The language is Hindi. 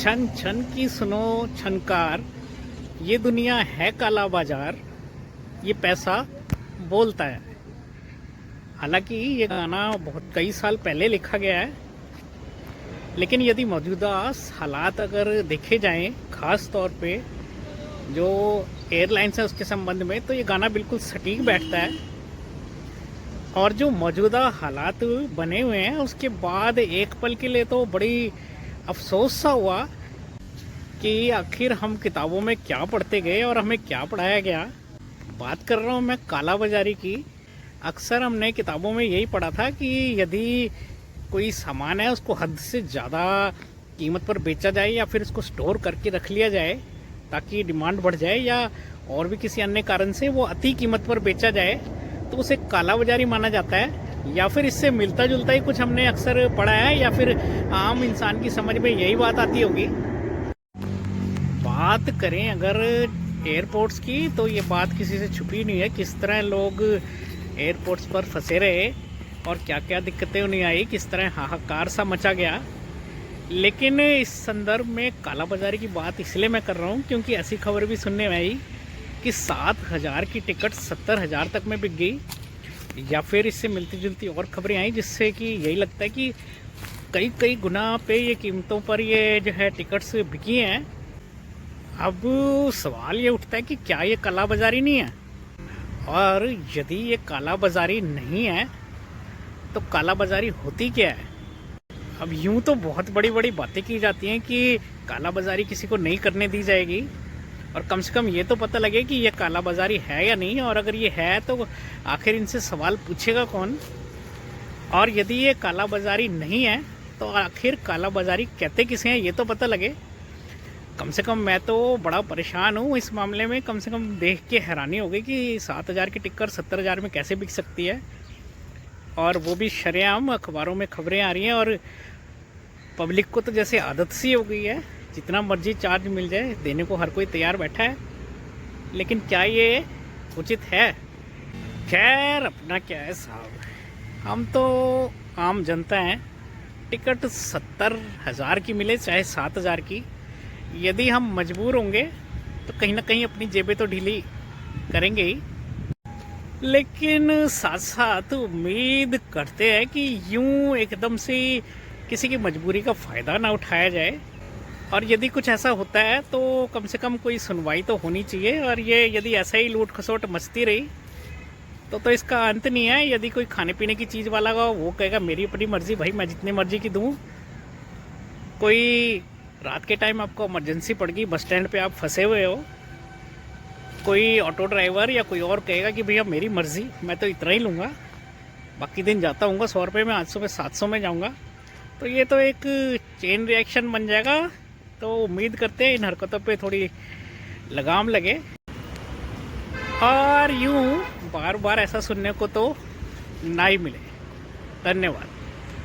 छन छन की सुनो छनकार, ये दुनिया है काला बाजार, ये पैसा बोलता है। हालांकि ये गाना बहुत कई साल पहले लिखा गया है, लेकिन यदि मौजूदा हालात अगर देखे जाएं, खास तौर पे जो एयरलाइंस है उसके संबंध में, तो ये गाना बिल्कुल सटीक बैठता है। और जो मौजूदा हालात बने हुए हैं उसके बाद एक पल के लिए तो बड़ी अफसोस सा हुआ कि आखिर हम किताबों में क्या पढ़ते गए और हमें क्या पढ़ाया गया। बात कर रहा हूँ मैं काला बाजारी की। अक्सर हमने किताबों में यही पढ़ा था कि यदि कोई सामान है उसको हद से ज़्यादा कीमत पर बेचा जाए या फिर उसको स्टोर करके रख लिया जाए ताकि डिमांड बढ़ जाए, या और भी किसी अन्य कारण से वो अति कीमत पर बेचा जाए, तो उसे काला बाजारी माना जाता है। या फिर इससे मिलता जुलता ही कुछ हमने अक्सर पढ़ा है, या फिर आम इंसान की समझ में यही बात आती होगी। बात करें अगर एयरपोर्ट्स की, तो ये बात किसी से छुपी नहीं है किस तरह लोग एयरपोर्ट्स पर फंसे रहे और क्या क्या दिक्कतें उन्हें आई, किस तरह हाहाकार सा मचा गया। लेकिन इस संदर्भ में काला बाजारी की बात इसलिए मैं कर रहा हूँ क्योंकि ऐसी खबर भी सुनने में आई कि 7,000 की टिकट 70,000 तक में बिक गई, या फिर इससे मिलती जुलती और खबरें आई जिससे कि यही लगता है कि कई कई गुना पे ये कीमतों पर ये जो है टिकट्स बिकी हैं। अब सवाल ये उठता है कि क्या ये काला बाजारी नहीं है, और यदि ये काला बाजारी नहीं है तो काला बाजारी होती क्या है। अब यूं तो बहुत बड़ी बड़ी बातें की जाती हैं कि काला बाजारी किसी को नहीं करने दी जाएगी, और कम से कम ये तो पता लगे कि ये काला बाजारी है या नहीं, और अगर ये है तो आखिर इनसे सवाल पूछेगा कौन। और यदि ये काला बाजारी नहीं है तो आखिर काला बाजारी कहते किसे हैं ये तो पता लगे। कम से कम मैं तो बड़ा परेशान हूँ इस मामले में। कम से कम देख के हैरानी हो गई कि 7,000 की टिकट 70,000 में कैसे बिक सकती है, और वो भी शरेआम अखबारों में खबरें आ रही हैं। और पब्लिक को तो जैसे आदत सी हो गई है, जितना मर्जी चार्ज मिल जाए देने को हर कोई तैयार बैठा है। लेकिन क्या ये उचित है? खैर, अपना क्या है साहब, हम तो आम जनता हैं। टिकट 70,000 की मिले चाहे 7,000 की, यदि हम मजबूर होंगे तो कहीं ना कहीं अपनी जेबें तो ढीली करेंगे ही। लेकिन साथ साथ उम्मीद करते हैं कि यूं एकदम से किसी की मजबूरी का फ़ायदा ना उठाया जाए, और यदि कुछ ऐसा होता है तो कम से कम कोई सुनवाई तो होनी चाहिए। और ये यदि ऐसा ही लूट खसोट मचती रही तो इसका अंत नहीं है। यदि कोई खाने पीने की चीज़ वाला का वो कहेगा मेरी अपनी मर्जी, भाई मैं जितनी मर्जी की दूँ। कोई रात के टाइम आपको इमरजेंसी पड़ गई, बस स्टैंड पे आप फंसे हुए हो, कोई ऑटो ड्राइवर या कोई और कहेगा कि भैया मेरी मर्ज़ी, मैं तो इतना ही लूँगा, बाकी दिन जाता हूँ 100 रुपये में, 800 में, 700 में जाऊँगा, तो ये तो एक चेन रिएक्शन बन जाएगा। तो उम्मीद करते हैं इन हरकतों पे थोड़ी लगाम लगे, और यूँ बार बार ऐसा सुनने को तो ना ही मिले। धन्यवाद।